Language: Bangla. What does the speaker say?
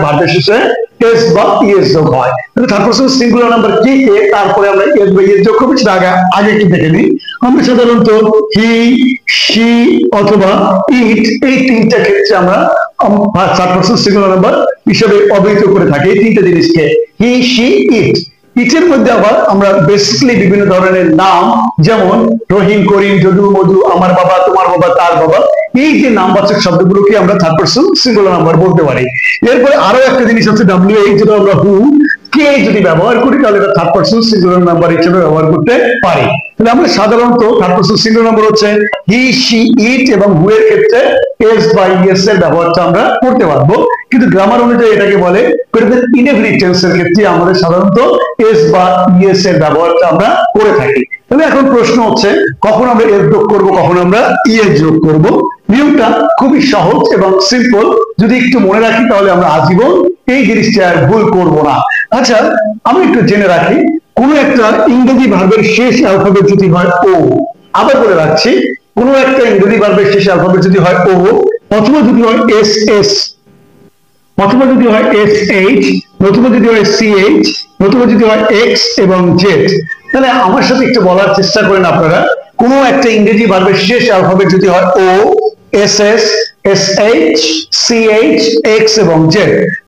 ভার্বের শেষে এস বা ইএস যোগ হয়। তাহলে থার্ড পারসন সিঙ্গুলার নাম্বার কি কে, তারপরে আমরা এস বা ইএস যোগ করব, সেটা আগে একটু দেখে নিই। আমরা সাধারণত হি, শি অথবা ইট, এই তিনটা ক্ষেত্রে আমরা থার্ড পারসন সিঙ্গুলার নাম্বার হিসেবে অবহিত করে থাকি এই তিনটা জিনিসকে, হি, শি, ইট। ইটের মধ্যে আবার আমরা বেসিক্যালি বিভিন্ন ধরনের নাম, যেমন রহিম, করিম, যদু, মধু, আমার বাবা, তোমার বাবা, তার বাবা, এই যে নামবাচক শব্দগুলোকে আমরা থার্ড পারসন সিঙ্গুলার নাম্বার বলতে পারি। এরপরে আরো একটা জিনিস হচ্ছে ডাব্লিউ এইচ, যেটা আমরা হু, কে যদি ব্যবহার করি তাহলে এটা থার্ড পারসন সিঙ্গুলার নাম্বার হিসেবে ব্যবহার করতে পারি। তাহলে আমরা সাধারণত থার্ড পারসন সিঙ্গুলার নাম্বার হচ্ছে হি, শি, ইট এবং হু এর ক্ষেত্রে এস বা ইএস এর ব্যবহারটা আমরা করতে পারবো, কিন্তু গ্রামার অনুযায়ী এটাকে বলে প্রেজেন্ট ইনডেফিনিট টেন্সের ক্ষেত্রে আমাদের সাধারণত এস বা ইএস এর ব্যবহারটা আমরা করে থাকি। তাহলে এখন প্রশ্ন হচ্ছে কখন আমরা এস যোগ করব, কখন আমরা ইএস যোগ করব। নিয়মটা খুবই সহজ এবং সিম্পল, যদি একটু মনে রাখি তাহলে আমরা আজীবন এই জিনিসটা আর ভুল করব না। আচ্ছা, আমি একটু জেনে রাখি, কোন একটা ইংরেজি ভার্বের শেষ অ্যালফাবেট যদি হয় ও, আবার বলে রাখছি, কোন একটা ইংরেজি ভার্বের শেষ অ্যালফাবেট যদি হয় ও, অথবা যদি হয় এস এস, অথবা যদি হয় এস এইচ, নতুবা যদি হয় সি এইচ, নতুবা যদি হয় এক্স এবং জেড, তাহলে আমার সাথে একটু বলার চেষ্টা করেন আপনারা, কোন একটা ইংরেজি ভার্বের শেষ অ্যালফাবেট যদি হয় O, S S, S H, C H, X এবং জেড,